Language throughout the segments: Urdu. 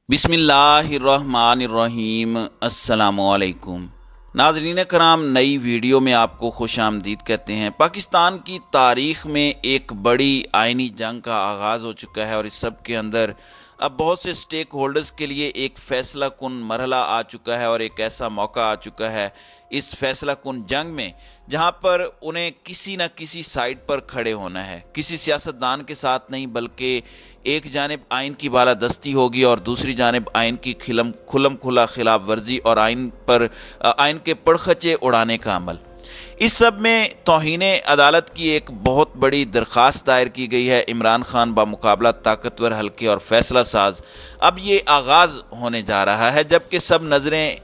بسم اللہ الرحمن الرحیم۔ السلام علیکم ناظرین کرام، نئی ویڈیو میں آپ کو خوش آمدید کہتے ہیں۔ پاکستان کی تاریخ میں ایک بڑی آئینی جنگ کا آغاز ہو چکا ہے اور اس سب کے اندر اب بہت سے سٹیک ہولڈرز کے لیے ایک فیصلہ کن مرحلہ آ چکا ہے اور ایک ایسا موقع آ چکا ہے اس فیصلہ کن جنگ میں جہاں پر انہیں کسی نہ کسی سائٹ پر کھڑے ہونا ہے۔ کسی سیاستدان کے ساتھ نہیں، بلکہ ایک جانب آئین کی بالادستی ہوگی اور دوسری جانب آئین کی کھلم کھلا خلاف ورزی اور آئین کے پڑخچے اڑانے کا عمل۔ اس سب میں توہین عدالت کی ایک بہت بڑی درخواست دائر کی گئی ہے۔ عمران خان بمقابلہ طاقتور، ہلکے اور فیصلہ ساز اب یہ آغاز ہونے جا رہا ہے، جبکہ سب نظریں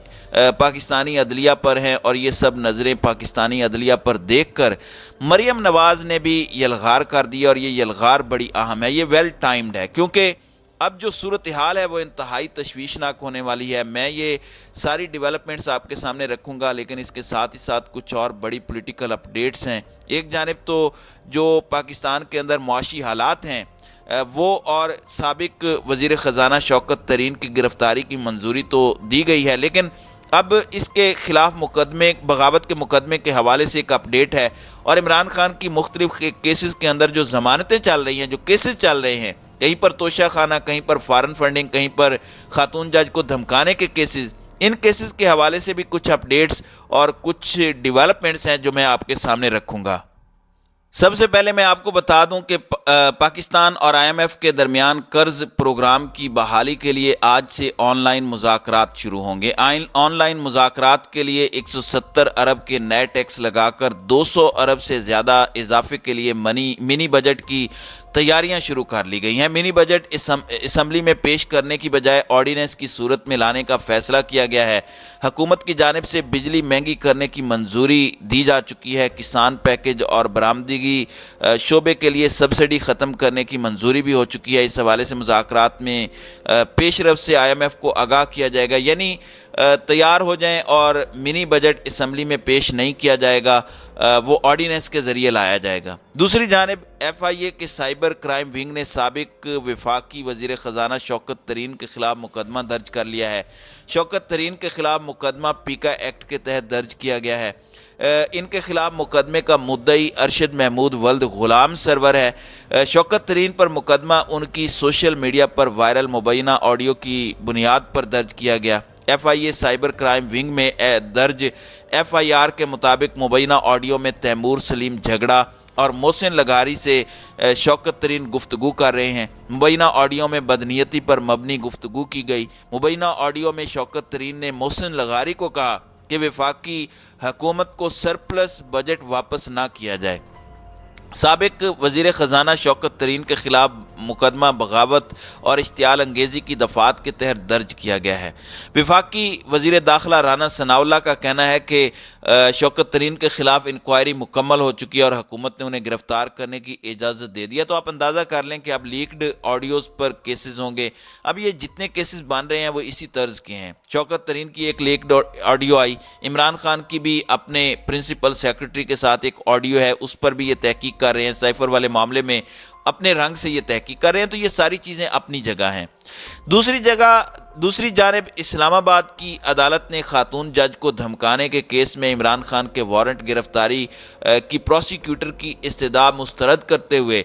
پاکستانی عدلیہ پر ہیں اور یہ سب نظریں پاکستانی عدلیہ پر دیکھ کر مریم نواز نے بھی یلغار کر دی، اور یہ یلغار بڑی اہم ہے، یہ ویل ٹائمڈ ہے، کیونکہ اب جو صورتحال ہے وہ انتہائی تشویشناک ہونے والی ہے۔ میں یہ ساری ڈیولپمنٹس آپ کے سامنے رکھوں گا، لیکن اس کے ساتھ ہی ساتھ کچھ اور بڑی پولیٹیکل اپڈیٹس ہیں۔ ایک جانب تو جو پاکستان کے اندر معاشی حالات ہیں وہ، اور سابق وزیر خزانہ شوکت ترین کی گرفتاری کی منظوری تو دی گئی ہے، لیکن اب اس کے خلاف بغاوت کے مقدمے کے حوالے سے ایک اپڈیٹ ہے، اور عمران خان کی مختلف کیسز کے اندر جو ضمانتیں چل رہی ہیں، جو کیسز چل رہے ہیں، کہیں پر توشہ خانہ، کہیں پر فارن فنڈنگ، کہیں پر خاتون جج کو دھمکانے کے کیسز، ان کیسز کے حوالے سے بھی کچھ اپڈیٹس اور کچھ ڈیولپمنٹس ہیں جو میں آپ کے سامنے رکھوں گا۔ سب سے پہلے میں آپ کو بتا دوں کہ پاکستان اور آئی ایم ایف کے درمیان قرض پروگرام کی بحالی کے لیے آج سے آن لائن مذاکرات شروع ہوں گے۔ آن لائن مذاکرات کے لیے 170 ارب کے نئے ٹیکس لگا کر 200 ارب سے زیادہ اضافے کے لیے منی بجٹ کی تیاریاں شروع کر لی گئی ہیں۔ منی بجٹ اسمبلی میں پیش کرنے کی بجائے آرڈیننس کی صورت میں لانے کا فیصلہ کیا گیا ہے۔ حکومت کی جانب سے بجلی مہنگی کرنے کی منظوری دی جا چکی ہے۔ کسان پیکج اور برآمدگی شعبے کے لیے سبسڈی ختم کرنے کی منظوری بھی ہو چکی ہے۔ اس حوالے سے مذاکرات میں پیش رفت سے آئی ایم ایف کو آگاہ کیا جائے گا، یعنی تیار ہو جائیں، اور منی بجٹ اسمبلی میں پیش نہیں کیا جائے گا، وہ آرڈیننس کے ذریعے لایا جائے گا۔ دوسری جانب ایف آئی اے کے سائبر کرائم ونگ نے سابق وفاقی وزیر خزانہ شوکت ترین کے خلاف مقدمہ درج کر لیا ہے۔ شوکت ترین کے خلاف مقدمہ پیکا ایکٹ کے تحت درج کیا گیا ہے۔ ان کے خلاف مقدمے کا مدعی ارشد محمود ولد غلام سرور ہے۔ شوکت ترین پر مقدمہ ان کی سوشل میڈیا پر وائرل مبینہ آڈیو کی بنیاد پر درج کیا گیا۔ F I A cyber crime wing میں درج ایف آئی آر کے مطابق مبینہ آڈیو میں تیمور سلیم جھگڑا اور محسن لغاری سے شوکت ترین گفتگو کر رہے ہیں۔ مبینہ آڈیو میں بدنیتی پر مبنی گفتگو کی گئی۔ مبینہ آڈیو میں شوکت ترین نے محسن لغاری کو کہا کہ وفاقی حکومت کو سرپلس بجٹ واپس نہ کیا جائے۔ سابق وزیر خزانہ شوکت ترین کے خلاف مقدمہ بغاوت اور اشتعال انگیزی کی دفعات کے تحت درج کیا گیا ہے۔ وفاقی وزیر داخلہ رانا ثناءاللہ کا کہنا ہے کہ شوکت ترین کے خلاف انکوائری مکمل ہو چکی ہے اور حکومت نے انہیں گرفتار کرنے کی اجازت دے دی ہے۔ تو آپ اندازہ کر لیں کہ اب لیکڈ آڈیوز پر کیسز ہوں گے۔ اب یہ جتنے کیسز بن رہے ہیں وہ اسی طرز کے ہیں۔ شوکت ترین کی ایک لیکڈ آڈیو آئی، عمران خان کی بھی اپنے پرنسپل سیکرٹری کے ساتھ ایک آڈیو ہے، اس پر بھی یہ تحقیق کر رہے ہیں، سائفر والے معاملے میں اپنے رنگ سے یہ تحقیق کر رہے ہیں۔ تو یہ ساری چیزیں اپنی جگہ ہیں۔ دوسری جانب اسلام آباد کی عدالت نے خاتون جج کو دھمکانے کے کیس میں عمران خان کے وارنٹ گرفتاری کی پروسیکیوٹر کی استدعا مسترد کرتے ہوئے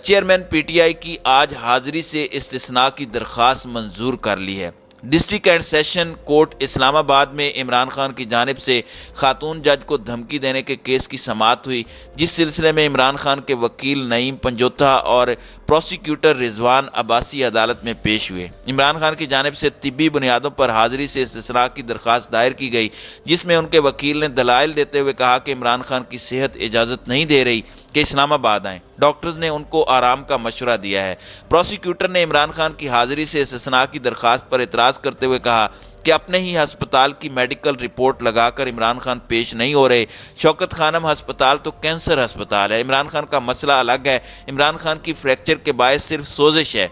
چیئرمین پی ٹی آئی کی آج حاضری سے استثناء کی درخواست منظور کر لی ہے۔ ڈسٹرکٹ اینڈ سیشن کورٹ اسلام آباد میں عمران خان کی جانب سے خاتون جج کو دھمکی دینے کے کیس کی سماعت ہوئی، جس سلسلے میں عمران خان کے وکیل نعیم پنجوتھا اور پروسیکیوٹر رضوان عباسی عدالت میں پیش ہوئے۔ عمران خان کی جانب سے طبی بنیادوں پر حاضری سے استثناء کی درخواست دائر کی گئی، جس میں ان کے وکیل نے دلائل دیتے ہوئے کہا کہ عمران خان کی صحت اجازت نہیں دے رہی کہ اسلام آباد آئیں۔ ڈاکٹرز نے ان کو آرام کا مشورہ دیا ہے۔ پروسیکیوٹر نے عمران خان کی حاضری سے استثناء کی درخواست پر اعتراض کرتے ہوئے کہا کہ اپنے ہی ہسپتال کی میڈیکل رپورٹ لگا کر عمران خان پیش نہیں ہو رہے۔ شوکت خانم ہسپتال تو کینسر ہسپتال ہے، عمران خان کا مسئلہ الگ ہے۔ عمران خان کی فریکچر کے باعث صرف سوزش ہے۔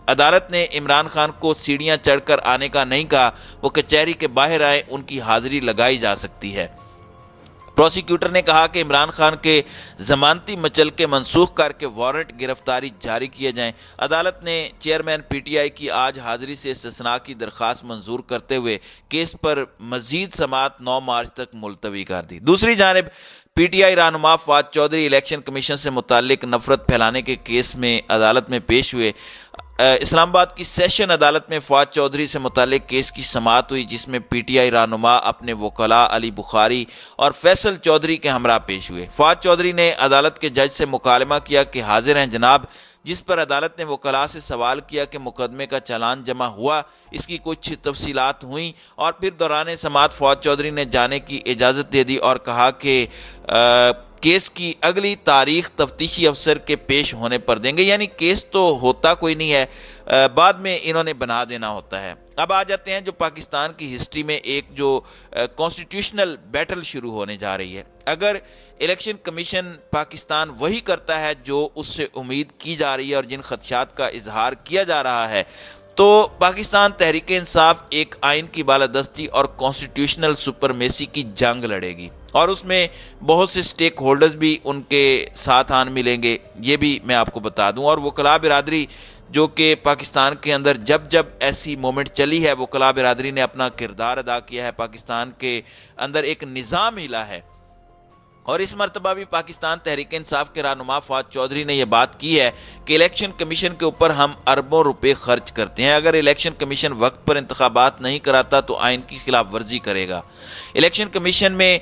عدالت نے عمران خان کو سیڑھیاں چڑھ کر آنے کا نہیں کہا، وہ کچہری کے باہر آئے، ان کی حاضری لگائی جا سکتی ہے۔ پروسیکیوٹر نے کہا کہ عمران خان کے ضمانتی مچلقے منسوخ کر کے وارنٹ گرفتاری جاری کیے جائیں۔ عدالت نے چیئرمین پی ٹی آئی کی آج حاضری سے استثناء کی درخواست منظور کرتے ہوئے کیس پر مزید سماعت 9 مارچ تک ملتوی کر دی۔ دوسری جانب پی ٹی آئی رہنما فواد چودھری الیکشن کمیشن سے متعلق نفرت پھیلانے کے کیس میں عدالت میں پیش ہوئے۔ اسلام آباد کی سیشن عدالت میں فواد چودھری سے متعلق کیس کی سماعت ہوئی، جس میں پی ٹی آئی رہنما اپنے وکلاء علی بخاری اور فیصل چودھری کے ہمراہ پیش ہوئے۔ فواد چودھری نے عدالت کے جج سے مکالمہ کیا کہ حاضر ہیں جناب، جس پر عدالت نے وکلاء سے سوال کیا کہ مقدمے کا چالان جمع ہوا، اس کی کچھ تفصیلات ہوئیں، اور پھر دوران سماعت فواد چودھری نے جانے کی اجازت دے دی اور کہا کہ کیس کی اگلی تاریخ تفتیشی افسر کے پیش ہونے پر دیں گے، یعنی کیس تو ہوتا کوئی نہیں ہے، بعد میں انہوں نے بنا دینا ہوتا ہے۔ اب آ جاتے ہیں جو پاکستان کی ہسٹری میں ایک جو کانسٹیٹیوشنل بیٹل شروع ہونے جا رہی ہے۔ اگر الیکشن کمیشن پاکستان وہی کرتا ہے جو اس سے امید کی جا رہی ہے اور جن خدشات کا اظہار کیا جا رہا ہے، تو پاکستان تحریک انصاف ایک آئین کی بالادستی اور کانسٹیٹیوشنل سپرمیسی کی جنگ لڑے گی، اور اس میں بہت سے سٹیک ہولڈرز بھی ان کے ساتھ آن ملیں گے، یہ بھی میں آپ کو بتا دوں۔ اور وکلاء برادری جو کہ پاکستان کے اندر جب جب ایسی مومنٹ چلی ہے، وکلاء برادری نے اپنا کردار ادا کیا ہے، پاکستان کے اندر ایک نظام ہلا ہے، اور اس مرتبہ بھی پاکستان تحریک انصاف کے رہنما فواد چودھری نے یہ بات کی ہے کہ الیکشن کمیشن کے اوپر ہم اربوں روپے خرچ کرتے ہیں، اگر الیکشن کمیشن وقت پر انتخابات نہیں کراتا تو آئین کی خلاف ورزی کرے گا۔ الیکشن کمیشن میں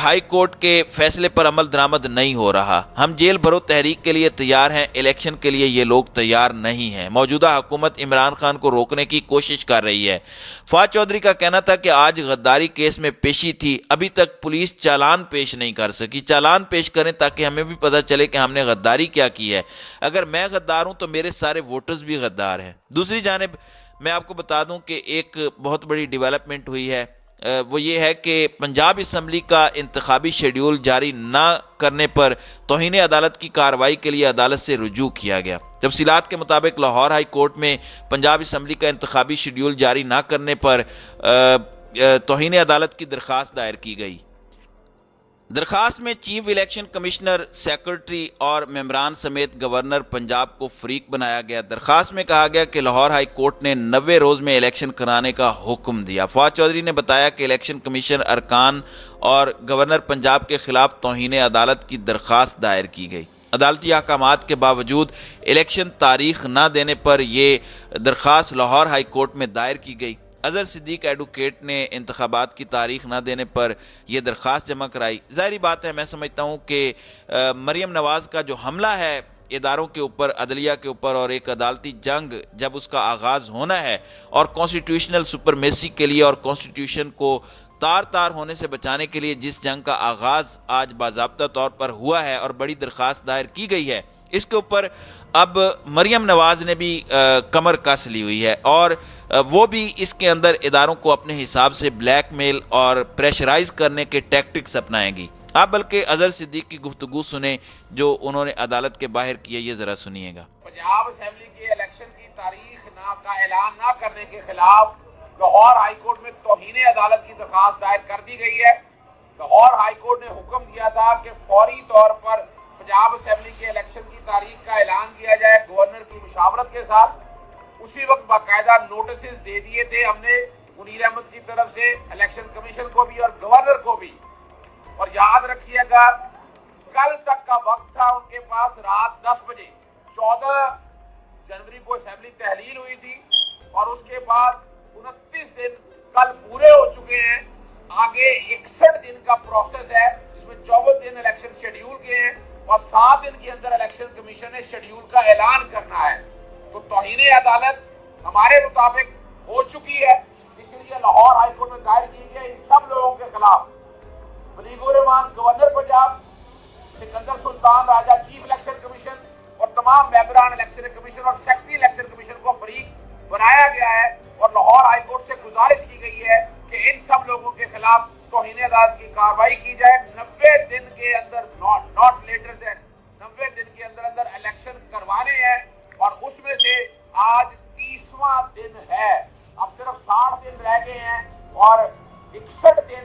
ہائی کورٹ کے فیصلے پر عمل درآمد نہیں ہو رہا، ہم جیل بھرو تحریک کے لیے تیار ہیں، الیکشن کے لیے یہ لوگ تیار نہیں ہیں، موجودہ حکومت عمران خان کو روکنے کی کوشش کر رہی ہے۔ فواد چودھری کا کہنا تھا کہ آج غداری کیس میں پیشی تھی، ابھی تک پولیس چالان پیش نہیں کر سکی، چالان پیش کریں تاکہ ہمیں بھی پتہ چلے کہ ہم نے غداری کیا کی ہے، اگر میں غدار ہوں تو میرے سارے ووٹرز بھی غدار ہیں۔ دوسری جانب میں آپ کو بتا دوں کہ ایک بہت بڑی ڈیولپمنٹ ہوئی ہے، وہ یہ ہے کہ پنجاب اسمبلی کا انتخابی شیڈیول جاری نہ کرنے پر توہین عدالت کی کارروائی کے لیے عدالت سے رجوع کیا گیا۔ تفصیلات کے مطابق لاہور ہائی کورٹ میں پنجاب اسمبلی کا انتخابی شیڈیول جاری نہ کرنے پر توہین عدالت کی درخواست دائر کی گئی۔ درخواست میں چیف الیکشن کمشنر، سیکرٹری اور ممبران سمیت گورنر پنجاب کو فریق بنایا گیا۔ درخواست میں کہا گیا کہ لاہور ہائی کورٹ نے 90 روز میں الیکشن کرانے کا حکم دیا۔ فواد چودھری نے بتایا کہ الیکشن کمیشن ارکان اور گورنر پنجاب کے خلاف توہین عدالت کی درخواست دائر کی گئی۔ عدالتی احکامات کے باوجود الیکشن تاریخ نہ دینے پر یہ درخواست لاہور ہائی کورٹ میں دائر کی گئی۔ اظہر صدیق ایڈوکیٹ نے انتخابات کی تاریخ نہ دینے پر یہ درخواست جمع کرائی۔ ظاہری بات ہے، میں سمجھتا ہوں کہ مریم نواز کا جو حملہ ہے اداروں کے اوپر، عدلیہ کے اوپر، اور ایک عدالتی جنگ جب اس کا آغاز ہونا ہے اور کانسٹیٹیوشنل سپرمیسی کے لیے اور کانسٹیٹیوشن کو تار تار ہونے سے بچانے کے لیے جس جنگ کا آغاز آج باضابطہ طور پر ہوا ہے اور بڑی درخواست دائر کی گئی ہے، اس کے اوپر اب مریم نواز نے بھی کمر کس لی ہوئی ہے، اور وہ بھی اس کے اندر اداروں کو اپنے حساب سے بلیک میل اور پریشرائز کرنے کے ٹیکٹکس اپنائیں گی۔ آپ بلکہ اظہر صدیق کی گفتگو سنیں جو انہوں نے عدالت کے باہر کی ہے، یہ ذرا سنیے گا۔ پنجاب اسمبلی کے الیکشن کی تاریخ کا اعلان نہ کرنے کے خلاف لاہور ہائی کورٹ میں توہین عدالت کی درخواست دائر کر دی گئی ہے۔ لاہور ہائی کورٹ نے حکم دیا تھا کہ فوری طور پر پنجاب اسمبلی کے الیکشن کی تاریخ کا اعلان کیا جائے گورنر کی مشاورت کے ساتھ۔ اسی وقت باقاعدہ نوٹسز دے دیے تھے ہم نے منیر احمد کی طرف سے الیکشن کمیشن کو بھی اور گورنر کو بھی، اور یاد رکھیے گا کل تک کا وقت تھا ان کے پاس، رات 10 بجے 14 جنوری کو اسمبلی تحلیل ہوئی تھی، اور اس کے بعد 29 دن کل پورے ہو چکے ہیں، آگے 61 دن کا پروسیس ہے جس میں 24 دن الیکشن شیڈیول کے ہیں، اور 7 دن کے اندر الیکشن کمیشن نے شیڈیول کا اعلان کرنا ہے۔ تو توہین عدالت ہمارے مطابق ہو چکی ہے، اس لیے لاہور ہائی کورٹ میں دائر کی گئی ان سب لوگوں کے خلاف، ملیک الرحمان گورنر پنجاب، سکندر سلطان راجہ چیف الیکشن کمیشن، اور تمام ممبران الیکشن کمیشن اور سیکرٹری الیکشن کمیشن کو فریق بنایا گیا ہے، اور لاہور ہائی کورٹ سے گزارش کی گئی ہے کہ ان سب لوگوں کے خلاف توہین عدالت کی کارروائی کی جائے، 90 دن کے اندر، ناٹ لیٹر دین 90 دن کے اندر اندر الیکشن کروانے ہیں، اور اس میں سے آج 30واں دن ہے، اب صرف 60 دن رہ گئے ہیں، اور 61 دن